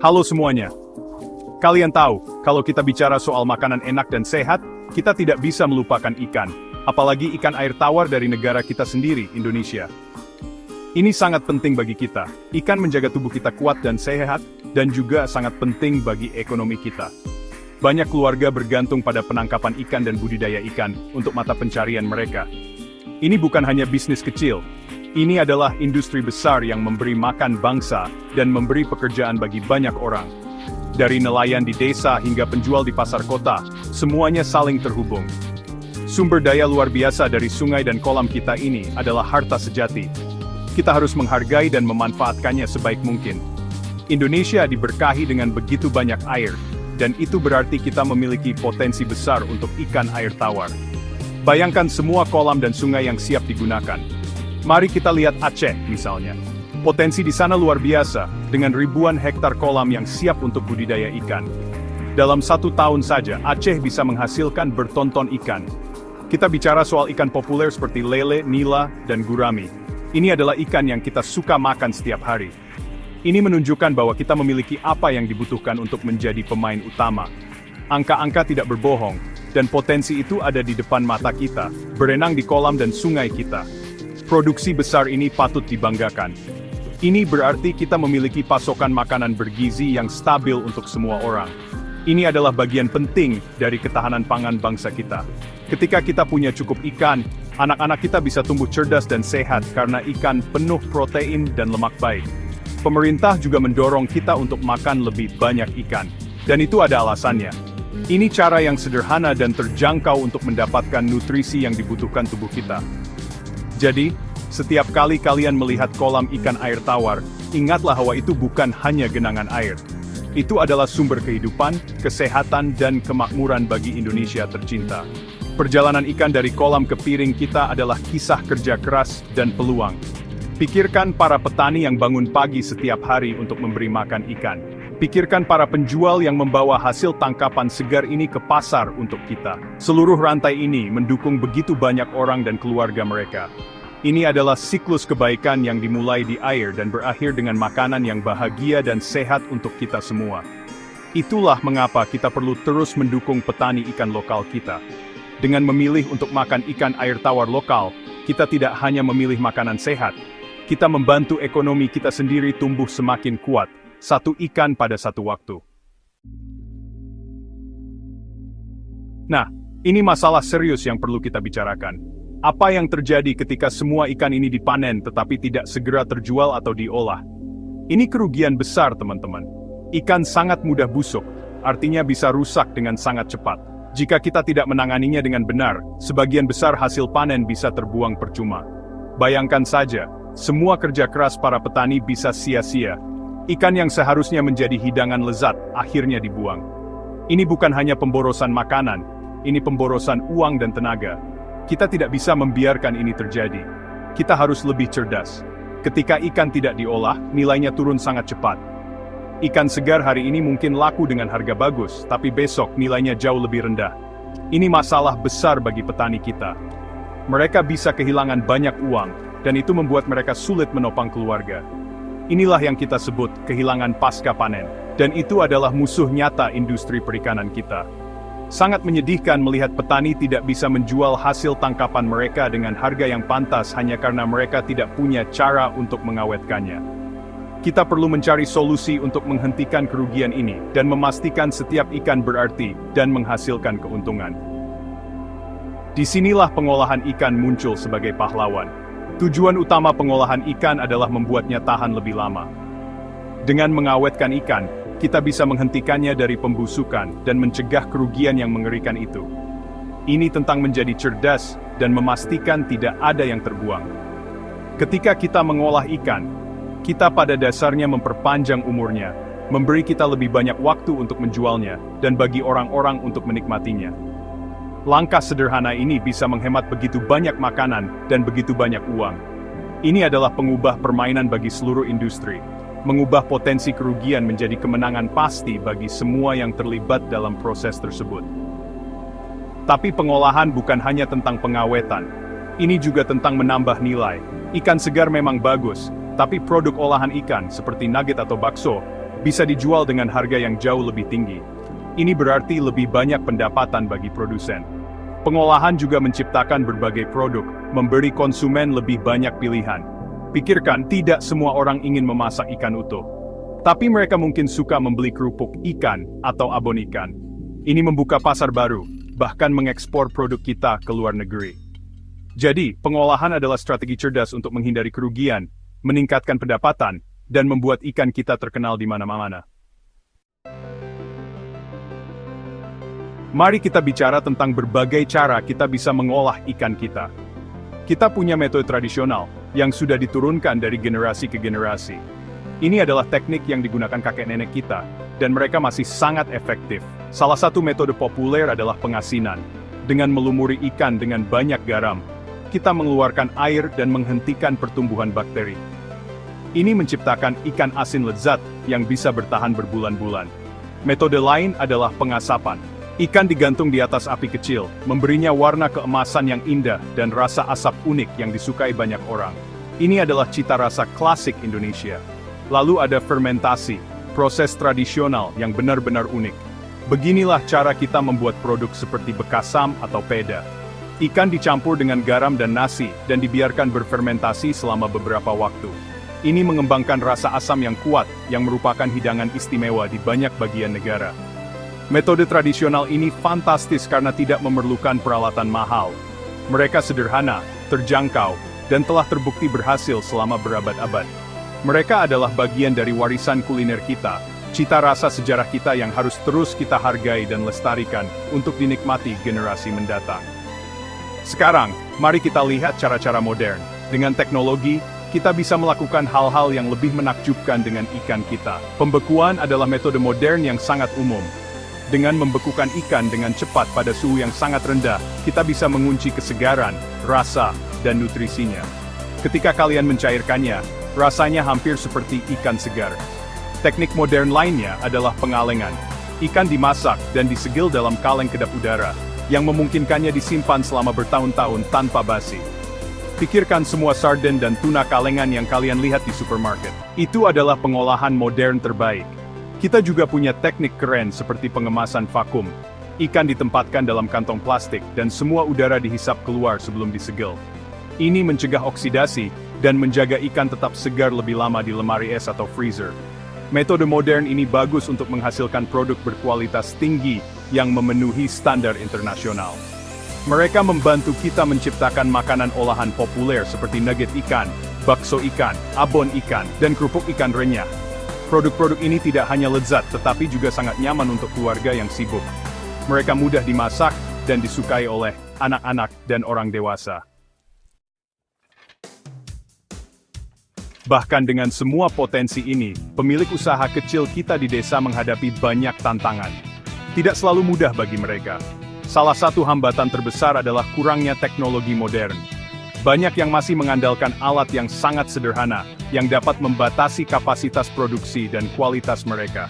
Halo semuanya. Kalian tahu, kalau kita bicara soal makanan enak dan sehat, kita tidak bisa melupakan ikan, apalagi ikan air tawar dari negara kita sendiri, Indonesia. Ini sangat penting bagi kita. Ikan menjaga tubuh kita kuat dan sehat, dan juga sangat penting bagi ekonomi kita. Banyak keluarga bergantung pada penangkapan ikan dan budidaya ikan untuk mata pencarian mereka. Ini bukan hanya bisnis kecil. Ini adalah industri besar yang memberi makan bangsa dan memberi pekerjaan bagi banyak orang. Dari nelayan di desa hingga penjual di pasar kota, semuanya saling terhubung. Sumber daya luar biasa dari sungai dan kolam kita ini adalah harta sejati. Kita harus menghargai dan memanfaatkannya sebaik mungkin. Indonesia diberkahi dengan begitu banyak air, dan itu berarti kita memiliki potensi besar untuk ikan air tawar. Bayangkan semua kolam dan sungai yang siap digunakan. Mari kita lihat Aceh misalnya. Potensi di sana luar biasa, dengan ribuan hektar kolam yang siap untuk budidaya ikan. Dalam 1 tahun saja, Aceh bisa menghasilkan bertonton ikan. Kita bicara soal ikan populer seperti lele, nila, dan gurami. Ini adalah ikan yang kita suka makan setiap hari. Ini menunjukkan bahwa kita memiliki apa yang dibutuhkan untuk menjadi pemain utama. Angka-angka tidak berbohong, dan potensi itu ada di depan mata kita, berenang di kolam dan sungai kita. Produksi besar ini patut dibanggakan. Ini berarti kita memiliki pasokan makanan bergizi yang stabil untuk semua orang. Ini adalah bagian penting dari ketahanan pangan bangsa kita. Ketika kita punya cukup ikan, anak-anak kita bisa tumbuh cerdas dan sehat karena ikan penuh protein dan lemak baik. Pemerintah juga mendorong kita untuk makan lebih banyak ikan. Dan itu ada alasannya. Ini cara yang sederhana dan terjangkau untuk mendapatkan nutrisi yang dibutuhkan tubuh kita. Jadi, setiap kali kalian melihat kolam ikan air tawar, ingatlah bahwa itu bukan hanya genangan air. Itu adalah sumber kehidupan, kesehatan, dan kemakmuran bagi Indonesia tercinta. Perjalanan ikan dari kolam ke piring kita adalah kisah kerja keras dan peluang. Pikirkan para petani yang bangun pagi setiap hari untuk memberi makan ikan. Pikirkan para penjual yang membawa hasil tangkapan segar ini ke pasar untuk kita. Seluruh rantai ini mendukung begitu banyak orang dan keluarga mereka. Ini adalah siklus kebaikan yang dimulai di air dan berakhir dengan makanan yang bahagia dan sehat untuk kita semua. Itulah mengapa kita perlu terus mendukung petani ikan lokal kita. Dengan memilih untuk makan ikan air tawar lokal, kita tidak hanya memilih makanan sehat, kita membantu ekonomi kita sendiri tumbuh semakin kuat, satu ikan pada satu waktu. Nah, ini masalah serius yang perlu kita bicarakan. Apa yang terjadi ketika semua ikan ini dipanen tetapi tidak segera terjual atau diolah? Ini kerugian besar, teman-teman. Ikan sangat mudah busuk, artinya bisa rusak dengan sangat cepat. Jika kita tidak menanganinya dengan benar, sebagian besar hasil panen bisa terbuang percuma. Bayangkan saja, semua kerja keras para petani bisa sia-sia. Ikan yang seharusnya menjadi hidangan lezat, akhirnya dibuang. Ini bukan hanya pemborosan makanan, ini pemborosan uang dan tenaga. Kita tidak bisa membiarkan ini terjadi. Kita harus lebih cerdas. Ketika ikan tidak diolah, nilainya turun sangat cepat. Ikan segar hari ini mungkin laku dengan harga bagus, tapi besok nilainya jauh lebih rendah. Ini masalah besar bagi petani kita. Mereka bisa kehilangan banyak uang, dan itu membuat mereka sulit menopang keluarga. Inilah yang kita sebut kehilangan pasca panen, dan itu adalah musuh nyata industri perikanan kita. Sangat menyedihkan melihat petani tidak bisa menjual hasil tangkapan mereka dengan harga yang pantas hanya karena mereka tidak punya cara untuk mengawetkannya. Kita perlu mencari solusi untuk menghentikan kerugian ini dan memastikan setiap ikan berarti dan menghasilkan keuntungan. Disinilah pengolahan ikan muncul sebagai pahlawan. Tujuan utama pengolahan ikan adalah membuatnya tahan lebih lama. Dengan mengawetkan ikan, kita bisa menghentikannya dari pembusukan dan mencegah kerugian yang mengerikan itu. Ini tentang menjadi cerdas dan memastikan tidak ada yang terbuang. Ketika kita mengolah ikan, kita pada dasarnya memperpanjang umurnya, memberi kita lebih banyak waktu untuk menjualnya, dan bagi orang-orang untuk menikmatinya. Langkah sederhana ini bisa menghemat begitu banyak makanan dan begitu banyak uang. Ini adalah pengubah permainan bagi seluruh industri. Mengubah potensi kerugian menjadi kemenangan pasti bagi semua yang terlibat dalam proses tersebut. Tapi pengolahan bukan hanya tentang pengawetan. Ini juga tentang menambah nilai. Ikan segar memang bagus, tapi produk olahan ikan seperti nugget atau bakso bisa dijual dengan harga yang jauh lebih tinggi. Ini berarti lebih banyak pendapatan bagi produsen. Pengolahan juga menciptakan berbagai produk, memberi konsumen lebih banyak pilihan. Pikirkan, tidak semua orang ingin memasak ikan utuh. Tapi mereka mungkin suka membeli kerupuk ikan atau abon ikan. Ini membuka pasar baru, bahkan mengekspor produk kita ke luar negeri. Jadi, pengolahan adalah strategi cerdas untuk menghindari kerugian, meningkatkan pendapatan, dan membuat ikan kita terkenal di mana-mana. Mari kita bicara tentang berbagai cara kita bisa mengolah ikan kita. Kita punya metode tradisional yang sudah diturunkan dari generasi ke generasi. Ini adalah teknik yang digunakan kakek nenek kita, dan mereka masih sangat efektif. Salah satu metode populer adalah pengasinan. Dengan melumuri ikan dengan banyak garam, kita mengeluarkan air dan menghentikan pertumbuhan bakteri. Ini menciptakan ikan asin lezat yang bisa bertahan berbulan-bulan. Metode lain adalah pengasapan. Ikan digantung di atas api kecil, memberinya warna keemasan yang indah dan rasa asap unik yang disukai banyak orang. Ini adalah cita rasa klasik Indonesia. Lalu ada fermentasi, proses tradisional yang benar-benar unik. Beginilah cara kita membuat produk seperti bekasam atau peda. Ikan dicampur dengan garam dan nasi dan dibiarkan berfermentasi selama beberapa waktu. Ini mengembangkan rasa asam yang kuat yang merupakan hidangan istimewa di banyak bagian negara. Metode tradisional ini fantastis karena tidak memerlukan peralatan mahal. Mereka sederhana, terjangkau, dan telah terbukti berhasil selama berabad-abad. Mereka adalah bagian dari warisan kuliner kita, cita rasa sejarah kita yang harus terus kita hargai dan lestarikan untuk dinikmati generasi mendatang. Sekarang, mari kita lihat cara-cara modern. Dengan teknologi, kita bisa melakukan hal-hal yang lebih menakjubkan dengan ikan kita. Pembekuan adalah metode modern yang sangat umum. Dengan membekukan ikan dengan cepat pada suhu yang sangat rendah, kita bisa mengunci kesegaran, rasa, dan nutrisinya. Ketika kalian mencairkannya, rasanya hampir seperti ikan segar. Teknik modern lainnya adalah pengalengan. Ikan dimasak dan disegel dalam kaleng kedap udara, yang memungkinkannya disimpan selama bertahun-tahun tanpa basi. Pikirkan semua sarden dan tuna kalengan yang kalian lihat di supermarket. Itu adalah pengolahan modern terbaik. Kita juga punya teknik keren seperti pengemasan vakum. Ikan ditempatkan dalam kantong plastik dan semua udara dihisap keluar sebelum disegel. Ini mencegah oksidasi dan menjaga ikan tetap segar lebih lama di lemari es atau freezer. Metode modern ini bagus untuk menghasilkan produk berkualitas tinggi yang memenuhi standar internasional. Mereka membantu kita menciptakan makanan olahan populer seperti nugget ikan, bakso ikan, abon ikan, dan kerupuk ikan renyah. Produk-produk ini tidak hanya lezat, tetapi juga sangat nyaman untuk keluarga yang sibuk. Mereka mudah dimasak dan disukai oleh anak-anak dan orang dewasa. Bahkan dengan semua potensi ini, pemilik usaha kecil kita di desa menghadapi banyak tantangan. Tidak selalu mudah bagi mereka. Salah satu hambatan terbesar adalah kurangnya teknologi modern. Banyak yang masih mengandalkan alat yang sangat sederhana, yang dapat membatasi kapasitas produksi dan kualitas mereka.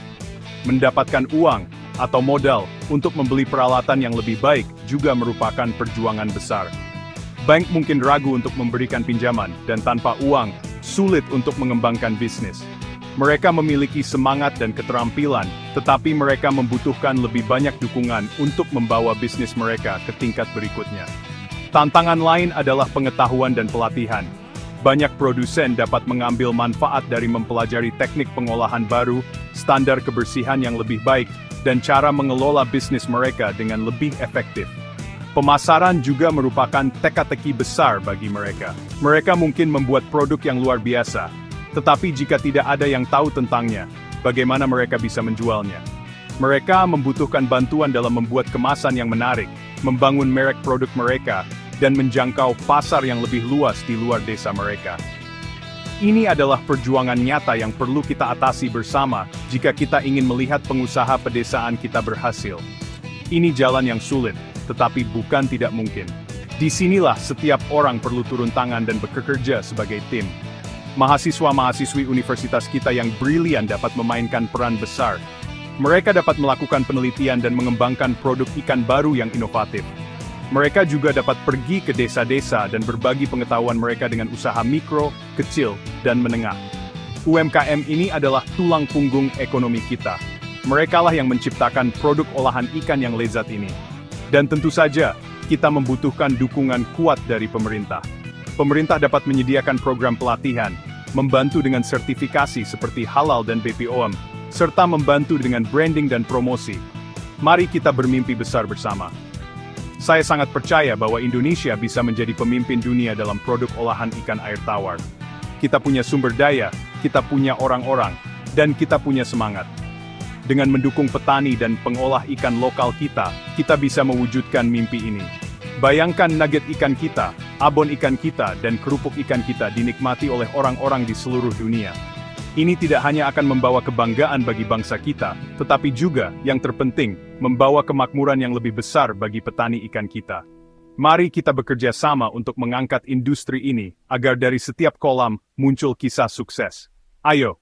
Mendapatkan uang atau modal untuk membeli peralatan yang lebih baik juga merupakan perjuangan besar. Bank mungkin ragu untuk memberikan pinjaman, dan tanpa uang, sulit untuk mengembangkan bisnis. Mereka memiliki semangat dan keterampilan, tetapi mereka membutuhkan lebih banyak dukungan untuk membawa bisnis mereka ke tingkat berikutnya. Tantangan lain adalah pengetahuan dan pelatihan. Banyak produsen dapat mengambil manfaat dari mempelajari teknik pengolahan baru, standar kebersihan yang lebih baik, dan cara mengelola bisnis mereka dengan lebih efektif. Pemasaran juga merupakan teka-teki besar bagi mereka. Mereka mungkin membuat produk yang luar biasa, tetapi jika tidak ada yang tahu tentangnya, bagaimana mereka bisa menjualnya? Mereka membutuhkan bantuan dalam membuat kemasan yang menarik, membangun merek produk mereka, dan menjangkau pasar yang lebih luas di luar desa mereka. Ini adalah perjuangan nyata yang perlu kita atasi bersama jika kita ingin melihat pengusaha pedesaan kita berhasil. Ini jalan yang sulit, tetapi bukan tidak mungkin. Disinilah setiap orang perlu turun tangan dan bekerja sebagai tim. Mahasiswa-mahasiswi universitas kita yang brilian dapat memainkan peran besar. Mereka dapat melakukan penelitian dan mengembangkan produk ikan baru yang inovatif. Mereka juga dapat pergi ke desa-desa dan berbagi pengetahuan mereka dengan usaha mikro, kecil, dan menengah. UMKM ini adalah tulang punggung ekonomi kita. Merekalah yang menciptakan produk olahan ikan yang lezat ini. Dan tentu saja, kita membutuhkan dukungan kuat dari pemerintah. Pemerintah dapat menyediakan program pelatihan, membantu dengan sertifikasi seperti halal dan BPOM, serta membantu dengan branding dan promosi. Mari kita bermimpi besar bersama. Saya sangat percaya bahwa Indonesia bisa menjadi pemimpin dunia dalam produk olahan ikan air tawar. Kita punya sumber daya, kita punya orang-orang, dan kita punya semangat. Dengan mendukung petani dan pengolah ikan lokal kita bisa mewujudkan mimpi ini. Bayangkan nugget ikan kita, abon ikan kita, dan kerupuk ikan kita dinikmati oleh orang-orang di seluruh dunia. Ini tidak hanya akan membawa kebanggaan bagi bangsa kita, tetapi juga, yang terpenting, membawa kemakmuran yang lebih besar bagi petani ikan kita. Mari kita bekerja sama untuk mengangkat industri ini, agar dari setiap kolam muncul kisah sukses. Ayo,